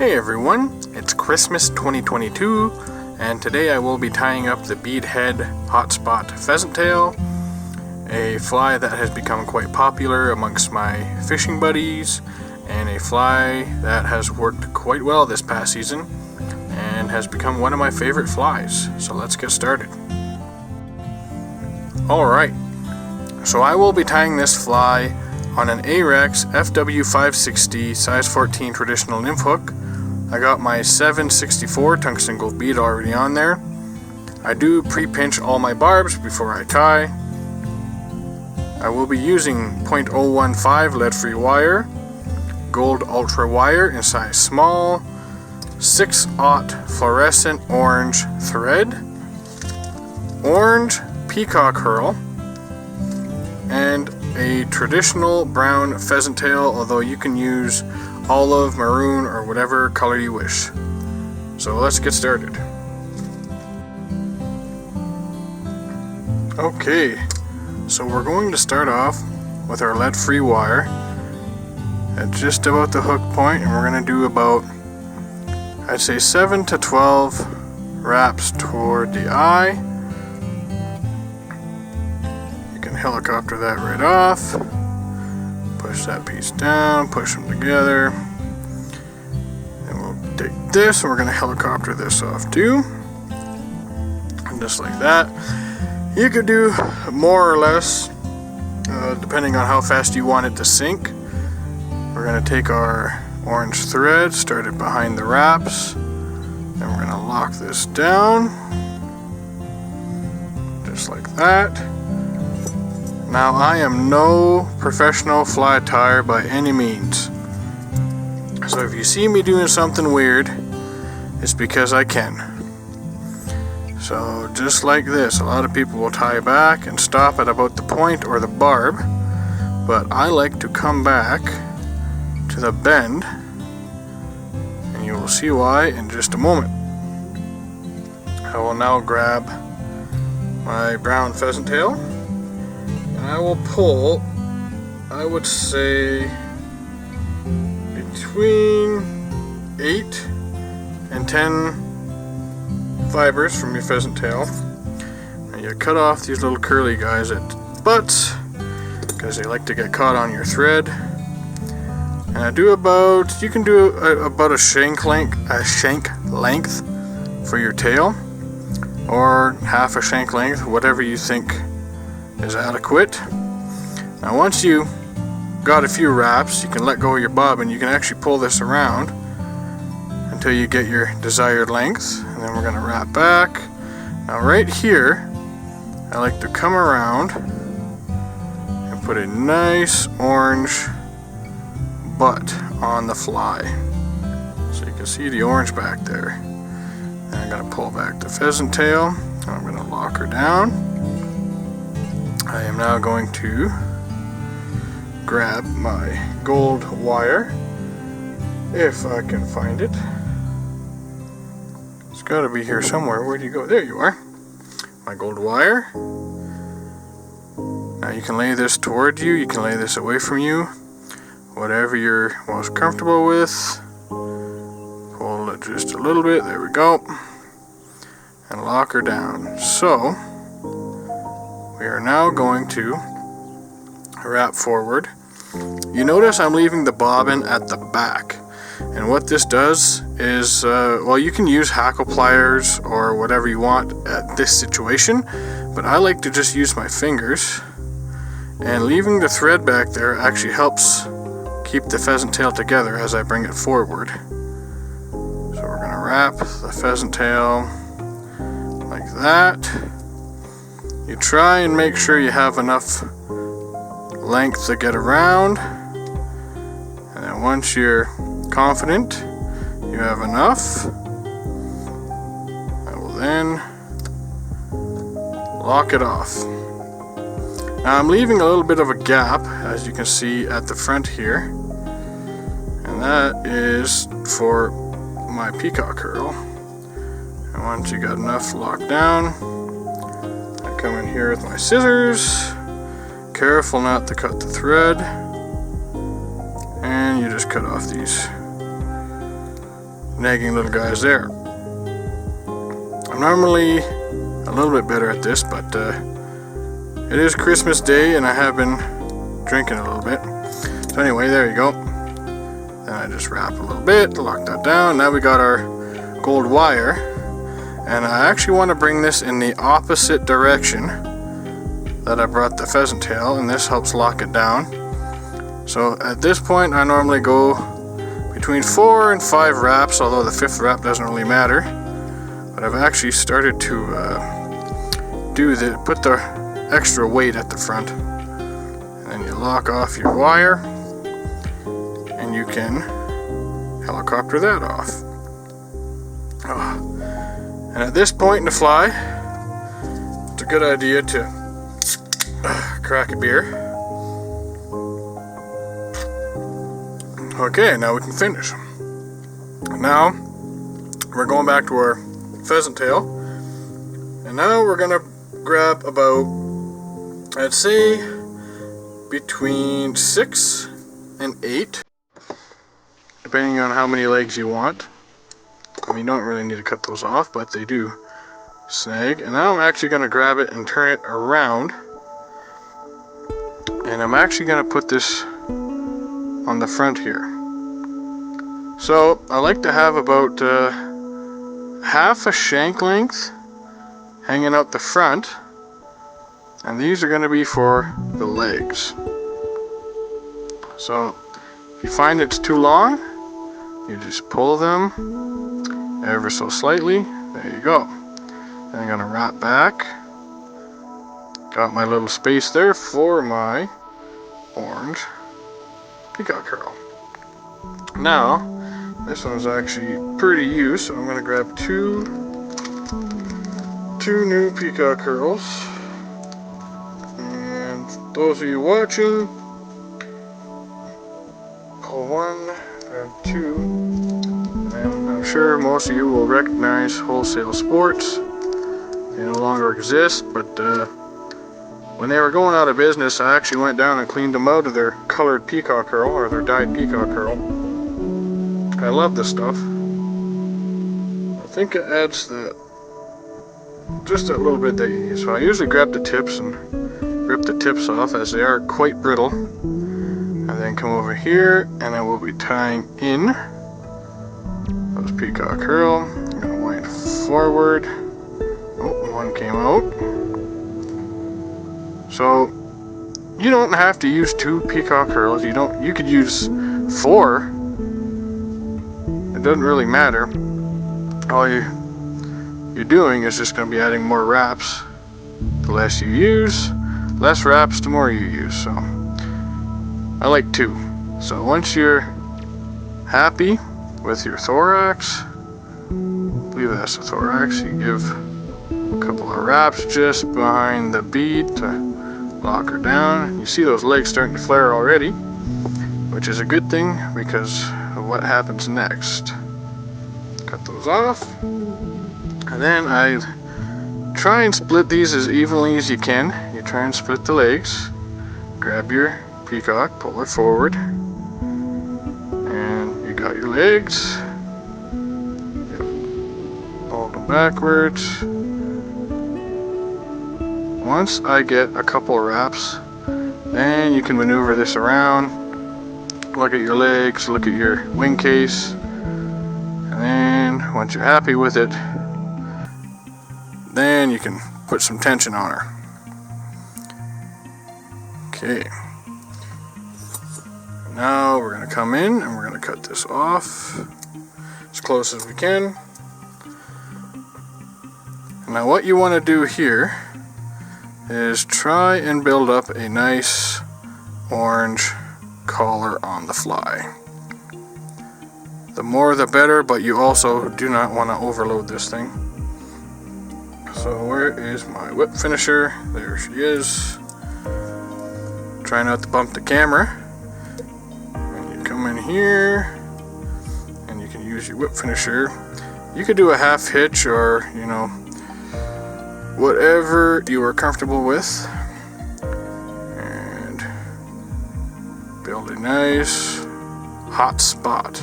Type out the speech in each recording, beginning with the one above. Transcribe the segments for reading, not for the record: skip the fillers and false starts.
Hey everyone, it's Christmas 2022, and today I will be tying up the Beadhead Hotspot Pheasant tail, a fly that has become quite popular amongst my fishing buddies, and a fly that has worked quite well this past season, and has become one of my favorite flies. So let's get started. Alright, so I will be tying this fly on an Ahrex FW560 size 14 traditional nymph hook. I got my 764 tungsten gold bead already on there. I do pre-pinch all my barbs before I tie. I will be using 0.015 lead-free wire, gold ultra wire in size small, 6/0 fluorescent orange thread, orange peacock herl, and a traditional brown pheasant tail, although you can use olive, maroon, or whatever color you wish. So let's get started. Okay, so we're going to start off with our lead-free wire at just about the hook point, and we're going to do about, I'd say, 7 to 12 wraps toward the eye. You can helicopter that right off. Push that piece down, push them together, and we'll take this and we're going to helicopter this off too, and just like that. You could do more or less depending on how fast you want it to sink. We're going to take our orange thread, start it behind the wraps, and we're going to lock this down just like that. Now, I am no professional fly tyer by any means, so if you see me doing something weird, it's because I can. So just like this, a lot of people will tie back and stop at about the point or the barb, but I like to come back to the bend, and you will see why in just a moment. I will now grab my brown pheasant tail, and I will pull, I would say, between 8 and 10 fibers from your pheasant tail. And you cut off these little curly guys at the butts, because they like to get caught on your thread. And I do about, you can do about a shank length for your tail, or half a shank length, whatever you think is adequate. Now once you got a few wraps, you can let go of your bob and you can actually pull this around until you get your desired length, and then we're going to wrap back. Now right here, I like to come around and put a nice orange butt on the fly, so you can see the orange back there. And I'm going to pull back the pheasant tail, and I'm going to lock her down. I am now going to grab my gold wire, if I can find it. It's got to be here somewhere. Where do you go? There you are. My gold wire. Now you can lay this toward you, you can lay this away from you, whatever you're most comfortable with. Pull it just a little bit, there we go, and lock her down. So we are now going to wrap forward. You notice I'm leaving the bobbin at the back, and what this does is, well, you can use hackle pliers or whatever you want at this situation, but I like to just use my fingers, and leaving the thread back there actually helps keep the pheasant tail together as I bring it forward. So we're going to wrap the pheasant tail like that. You try and make sure you have enough length to get around, and then once you're confident you have enough, I will then lock it off. Now I'm leaving a little bit of a gap, as you can see at the front here, and that is for my peacock herl. And once you got enough locked down, come in here with my scissors, careful not to cut the thread, and you just cut off these nagging little guys there. I'm normally a little bit better at this, but it is Christmas Day and I have been drinking a little bit. So anyway, there you go. Then I just wrap a little bit, lock that down. Now we got our gold wire, and I actually want to bring this in the opposite direction that I brought the pheasant tail, and this helps lock it down. So at this point I normally go between 4 and 5 wraps, although the 5th wrap doesn't really matter. But I've actually started to put the extra weight at the front, and then you lock off your wire and you can helicopter that off. And at this point in the fly, it's a good idea to crack a beer. Okay, now we can finish. Now we're going back to our pheasant tail, and now we're gonna grab about, I'd say, between 6 and 8, depending on how many legs you want. I mean, you don't really need to cut those off, but they do snag. And now I'm actually gonna grab it and turn it around, and I'm actually gonna put this on the front here. So I like to have about half a shank length hanging out the front, and these are going to be for the legs. So if you find it's too long, you just pull them ever so slightly. There you go. Then I'm going to wrap back. Got my little space there for my orange peacock curl. Now, this one's actually pretty used, so I'm going to grab two new peacock curls. And those of you watching, pull one, grab two. And I'm sure most of you will recognize Wholesale Sports. They no longer exist, but when they were going out of business, I actually went down and cleaned them out of their colored peacock curl, or their dyed peacock curl. I love this stuff. I think it adds that, just that little bit that you need. So I usually grab the tips and rip the tips off, as they are quite brittle. And then come over here, and I will be tying in those peacock curl. I'm gonna wind forward. Oh, one came out. So you don't have to use 2 peacock curls. You could use 4. It doesn't really matter. All you're doing is just going to be adding more wraps. The less you use, less wraps, the more you use. So I like 2. So once you're happy with your thorax, I believe that's the thorax, you give a couple of wraps just behind the bead to lock her down. You see those legs starting to flare already, which is a good thing because of what happens next. Cut those off, and then I try and split these as evenly as you can. You try and split the legs, grab your peacock, pull it forward, and you got your legs. Hold them backwards. Once I get a couple of wraps, then you can maneuver this around. Look at your legs, look at your wing case, and then once you're happy with it, then you can put some tension on her. Okay. Now we're going to come in and we're going to cut this off as close as we can. Now what you want to do here is try and build up a nice orange collar on the fly. The more the better, but you also do not want to overload this thing. So where is my whip finisher? There she is. Try not to bump the camera. And you come in here and you can use your whip finisher. You could do a half hitch, or whatever you are comfortable with, and build a nice hot spot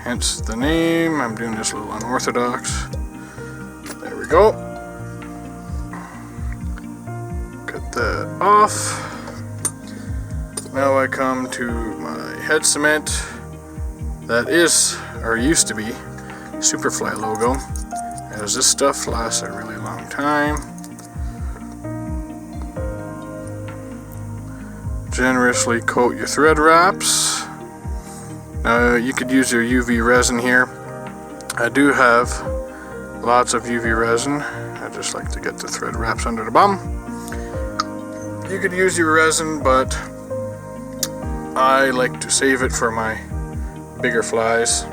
hence the name. I'm doing this a little unorthodox. There we go. Cut that off. Now I come to my head cement. That is, or used to be, Superfly logo, as this stuff lasts a really long time. Generously coat your thread wraps. Now you could use your UV resin here. I do have lots of UV resin. I just like to get the thread wraps under the bum. You could use your resin, but I like to save it for my bigger flies.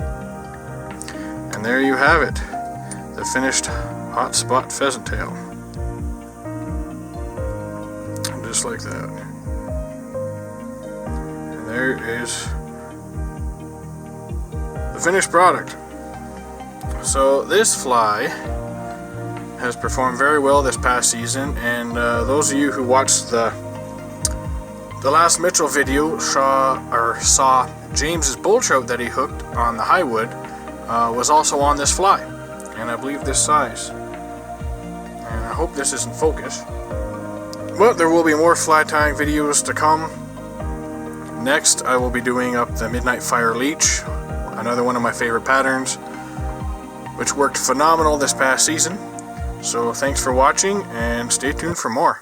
And there you have it, the finished hotspot pheasant tail. Just like that. And there is the finished product. So this fly has performed very well this past season, and those of you who watched the last Mitchell video saw James's bull trout that he hooked on the Highwood was also on this fly, and I believe this size. And I hope this isn't focus. But there will be more fly tying videos to come. Next, I will be doing up the Midnight Fire Leech, another one of my favorite patterns, which worked phenomenal this past season. So thanks for watching, and stay tuned for more.